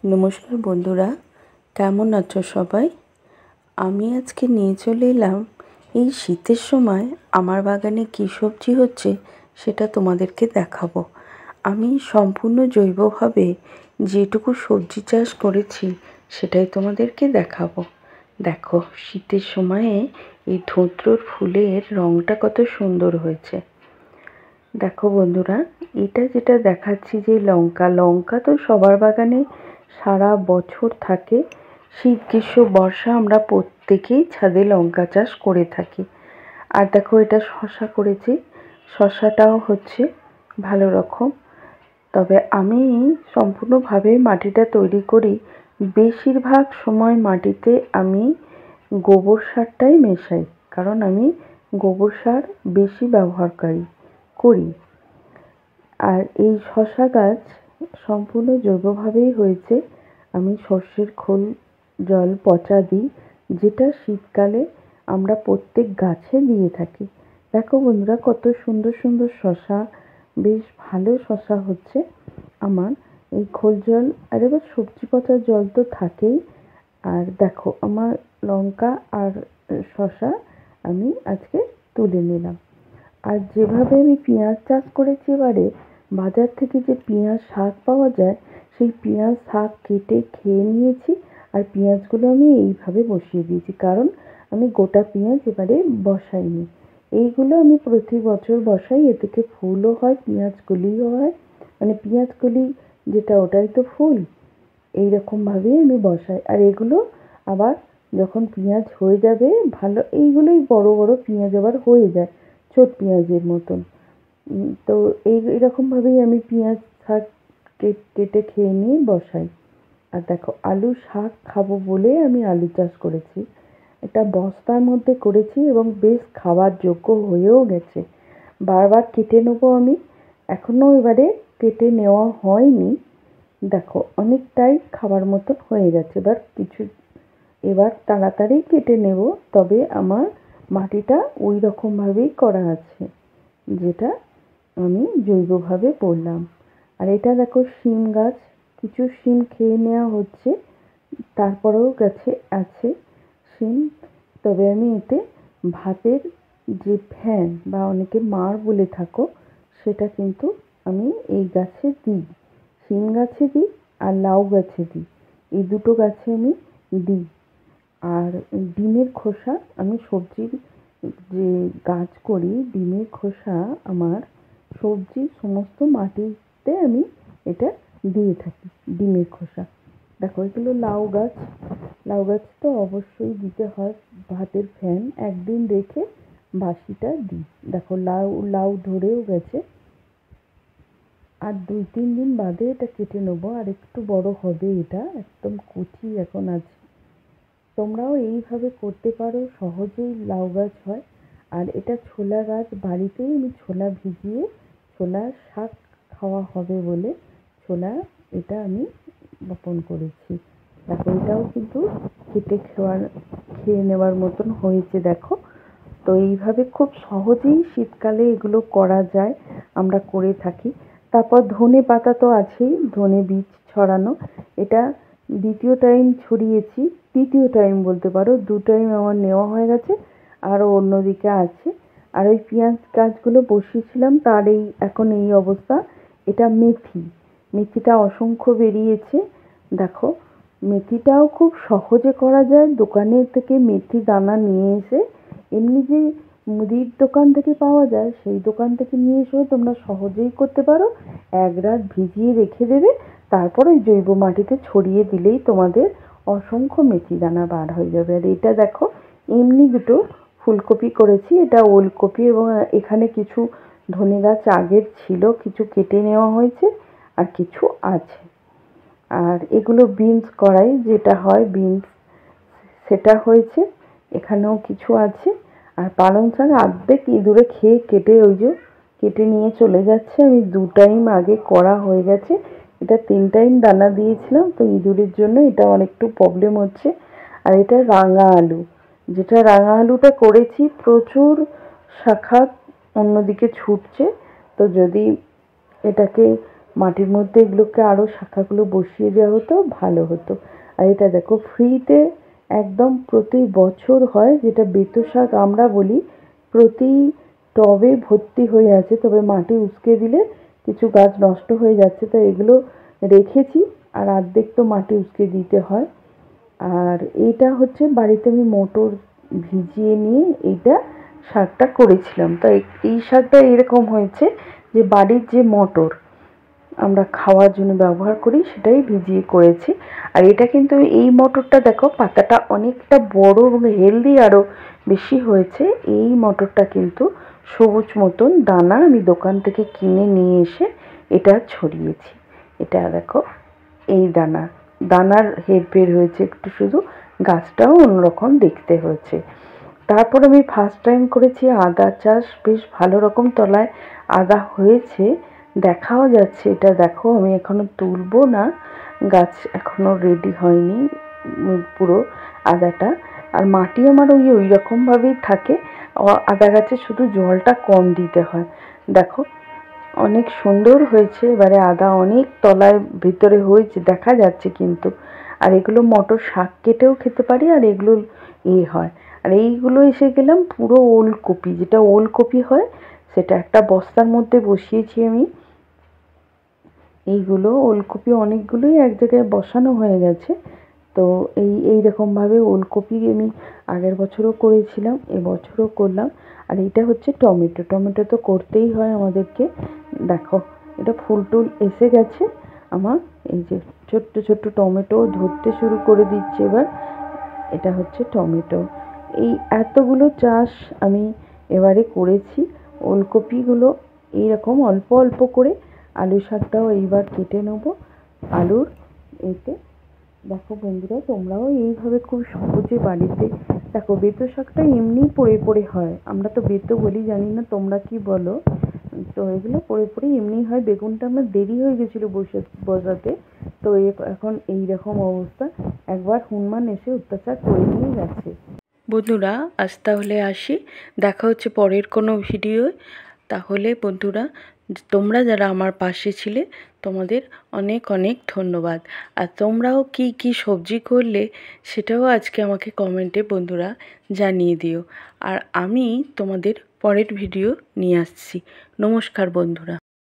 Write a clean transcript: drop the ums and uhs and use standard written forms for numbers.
নমস্কার বন্ধুরা, কেমন আছো সবাই? আমি আজকে নিয়ে চলে এলাম এই শীতের সময় আমার বাগানে কী সবজি হচ্ছে সেটা তোমাদেরকে দেখাবো। আমি সম্পূর্ণ জৈবভাবে যেটুকু সবজি চাষ করেছি সেটাই তোমাদেরকে দেখাবো। দেখো, শীতের সময়ে এই ধুতরোর ফুলের রঙটা কত সুন্দর হয়েছে। দেখো বন্ধুরা, এটা যেটা দেখাচ্ছি যে লঙ্কা তো সবার বাগানে সারা বছর থাকে। শীত, গ্রীষ্ম, বর্ষা আমরা প্রত্যেকেই ছাদে লঙ্কা চাষ করে থাকি। আর দেখো, এটা শশা করেছি। শশাটাও হচ্ছে ভালো রকম। তবে আমি সম্পূর্ণভাবে মাটিটা তৈরি করি। বেশিরভাগ সময় মাটিতে আমি গোবর সারটাই মেশাই, কারণ আমি গোবর সার বেশি ব্যবহারকারী করি। আর এই শশা গাছ সম্পূর্ণ জৈবভাবেই হয়েছে। আমি সর্ষের খোল জল পচা দিই, যেটা শীতকালে আমরা প্রত্যেক গাছে দিয়ে থাকি। দেখো বন্ধুরা, কত সুন্দর সুন্দর শশা, বেশ ভালো শশা হচ্ছে আমার এই খোল জল। আর এবার সবজি পচার জল তো থাকেই। আর দেখো, আমার লঙ্কা আর শশা আমি আজকে তুলে নিলাম। আর যেভাবে আমি পেঁয়াজ চাষ করেছি, এবারে বাজার থেকে যে পেঁয়াজ শাক পাওয়া যায়, সেই পেঁয়াজ শাক কেটে খেয়ে নিয়েছি। আর পেঁয়াজগুলো আমি এইভাবে বসিয়ে দিয়েছি, কারণ আমি গোটা পেঁয়াজ এবারে বসাইনি। এইগুলো আমি প্রতি বছর বসাই, এ থেকে ফুলও হয়, পেঁয়াজকলিও হয়। মানে পেঁয়াজকলি যেটা, ওটাই তো ফুল। এইরকমভাবেই আমি বসাই। আর এগুলো আবার যখন পেঁয়াজ হয়ে যাবে ভালো, এইগুলোই বড় বড় পেঁয়াজ আবার হয়ে যায় ছোট পেঁয়াজের মতন। তো এরকমভাবেই আমি পেঁয়াজ শাক কেটে খেয়ে নিয়ে বসাই। আর দেখো, আলু শাক খাবো বলে আমি আলু চাষ করেছি। এটা বস্তার মধ্যে করেছি এবং বেশ খাওয়ার যোগ্য হয়েও গেছে। বারবার কেটে নেবো আমি, এখনও এবারে কেটে নেওয়া হয়নি। দেখো, অনেকটাই খাবার মতন হয়ে গেছে। এবার তাড়াতাড়ি কেটে নেব। তবে আমার মাটিটা ওই রকমভাবেই করা আছে, যেটা আমি জৈবভাবে বললাম। আর এটা দেখো, শিম গাছ, কিছু শিম খেয়ে নেওয়া হচ্ছে, তারপরেও গাছে আছে শিম। তবে আমি এতে ভাতের যে ফ্যান বা অনেকে মাড় বলে থাকো, সেটা কিন্তু আমি এই গাছে দিই। শিম গাছে দিই আর লাউ গাছে দিই, এই দুটো গাছে আমি দিই। আর ডিমের খোসা, আমি সবজির যে গাছ করি, ডিমের খোসা আমার সবজির সমস্ত মাটিতে আমি এটা দিয়ে থাকি, ডিমের খোসা। দেখো, এগুলো লাউ গাছ। লাউ গাছ তো অবশ্যই দিতে হয় ভাতের ফ্যান, একদিন রেখে বাসিটা দিই। দেখো, লাউ ধরেও গেছে। আর 2-3 দিন বাদে এটা কেটে নেবো, আর একটু বড় হবে। এটা একদম কচি এখন আছে। তোমরাও এইভাবে করতে পারো, সহজেই লাউ গাছ হয়। আর এটা ছোলা গাছ, বাড়িতেই আমি ছোলা ভিজিয়ে ছোলার শাক খাওয়া হবে বলে এটা আমি বপন করেছি। দেখো, এটাও কিন্তু কেটে খেয়ে নেওয়ার মতন হয়েছে। দেখো, তো এইভাবে খুব সহজেই শীতকালে এগুলো করা যায়, আমরা করে থাকি। তারপর ধনে পাতা তো আছেই, ধনে বীজ ছড়ানো। এটা দ্বিতীয় টাইম ছড়িয়েছি, তৃতীয় টাইম বলতে পারো। 2 টাইম আমার নেওয়া হয়ে গেছে, আরও অন্যদিকে আছে। আর ওই পেঁয়াজ গাছগুলো বসিয়েছিলাম, তার এখন এই অবস্থা। এটা মেথিটা অসংখ্য বেরিয়েছে। দেখো, মেথিটাও খুব সহজে করা যায়। দোকানের থেকে মেথি দানা নিয়ে এসে, এমনি যে মুদির দোকান থেকে পাওয়া যায়, সেই দোকান থেকে নিয়ে এসেও তোমরা সহজেই করতে পারো। 1 রাত ভিজিয়ে রেখে দেবে, তারপর ওই জৈব মাটিতে ছড়িয়ে দিলেই তোমাদের অসংখ্য মেথি দানা বার হয়ে যাবে। আর এটা দেখো, এমনি দুটো ফুলকপি করেছি, এটা ওলকপি। এবং এখানে কিছু ধনে গাছ আগের ছিল, কিছু কেটে নেওয়া হয়েছে, আর কিছু আছে। আর এগুলো বিনস করাই, যেটা হয় বিনস, সেটা হয়েছে। এখানেও কিছু আছে। আর পালং শাক অর্ধেক ইঁদুরে খেয়ে কেটে নিয়ে চলে যাচ্ছে। আমি 2 টাইম আগে করা হয়ে গেছে। এটা 3 টাইম দানা দিয়েছিলাম, তো ইঁদুরের জন্য এটা অনেকটু প্রবলেম হচ্ছে। আর এটা রাঙা আলু, যেটা রাঙা আলুটা করেছি, প্রচুর শাখা অন্যদিকে ছুটছে। তো যদি এটাকে মাটির মধ্যে এগুলোকে আরও শাখাগুলো বসিয়ে দেওয়া হতো, ভালো হতো। আর এটা দেখো ফ্রিতে একদম প্রতি বছর হয়, যেটা বেতো শাক আমরা বলি। প্রতি টবে ভর্তি হয়ে আছে, তবে মাটি উস্কে দিলে কিছু গাছ নষ্ট হয়ে যাচ্ছে, তো এগুলো রেখেছি। আর অর্ধেক তো মাটি উস্কে দিতে হয়। আর এইটা হচ্ছে বাড়িতে আমি মটর ভিজিয়ে নিয়ে এইটা শাকটা করেছিলাম। তো এই শাকটা এরকম হয়েছে যে বাড়ির যে মটর আমরা খাওয়ার জন্য ব্যবহার করি সেটাই ভিজিয়ে করেছি। আর এটা কিন্তু এই মটরটা দেখো পাতাটা অনেকটা বড় এবং হেলদি আরও বেশি হয়েছে। এই মটরটা কিন্তু সবুজ মতন দানা আমি দোকান থেকে কিনে নিয়ে এসে এটা ছড়িয়েছি। এটা দেখো এই দানার হেরফের হয়েছে একটু, শুধু গাছটাও অন্যরকম দেখতে হয়েছে। তারপর আমি ফার্স্ট টাইম করেছি আদা চাষ, বেশ ভালো রকম তলায় আদা হয়েছে, দেখাও যাচ্ছে। এটা দেখো আমি এখনো তুলবো না, গাছ এখনো রেডি হয়নি পুরো আদাটা। আর মাটি আমার ওই রকমভাবেই থাকে, আদা গাছে শুধু জলটা কম দিতে হয়। দেখো অনেক সুন্দর হয়েছে, এবারে আদা অনেক তলায় ভিতরে হয়েছে দেখা যাচ্ছে কিন্তু। আর এগুলো মটর শাক কেটেও খেতে পারি, আর এগুলো হয়। আর এইগুলো এসে গেলাম পুরো ওলকপি, যেটা ওলকপি হয় সেটা একটা বস্তার মধ্যে বসিয়েছি আমি। এইগুলো ওলকপি অনেকগুলোই এক জায়গায় বসানো হয়ে গেছে। তো এইরকমভাবে ওলকপি আমি আগের বছরও করেছিলাম, এবছরও করলাম। আর এইটা হচ্ছে টমেটো, টমেটো তো করতেই হয় আমাদেরকে। দেখো এটা ফুল টুল এসে গেছে আমার, এই যে ছোট্ট ছোট্ট টমেটো ধরতে শুরু করে দিচ্ছে এবার। এটা হচ্ছে টমেটো। এই এতগুলো চাষ আমি এবারে করেছি। ওলকপিগুলো এইরকম অল্প অল্প করে, আলু শাকটাও এইবার কেটে নেবো আলুর এতে। দেখো বন্ধুরা তোমরাও এইভাবে খুব সহজে বাড়িতে, দেখো বেতো শাকটা এমনি পড়ে পড়ে হয়, আমরা তো বেতো বলি, জানি না তোমরা কি বলো। তো এগুলো পড়ে পড়ে এমনি হয়। বেগুনটা আমার দেরি হয়ে গেছিলো বসাতে, তো এখন এইরকম অবস্থা। একবার হনুমান এসে অত্যাচার করে নিয়ে গেছে। বন্ধুরা আজ তাহলে আসি, দেখা হচ্ছে পরের কোনো ভিডিও। তাহলে বন্ধুরা তোমরা যারা আমার পাশে ছিলে তোমাদের অনেক অনেক ধন্যবাদ। আর তোমরাও কি কি সবজি করলে সেটাও আজকে আমাকে কমেন্টে বন্ধুরা জানিয়ে দিও। আর আমি তোমাদের পরের ভিডিও নিয়ে আসছি। নমস্কার বন্ধুরা।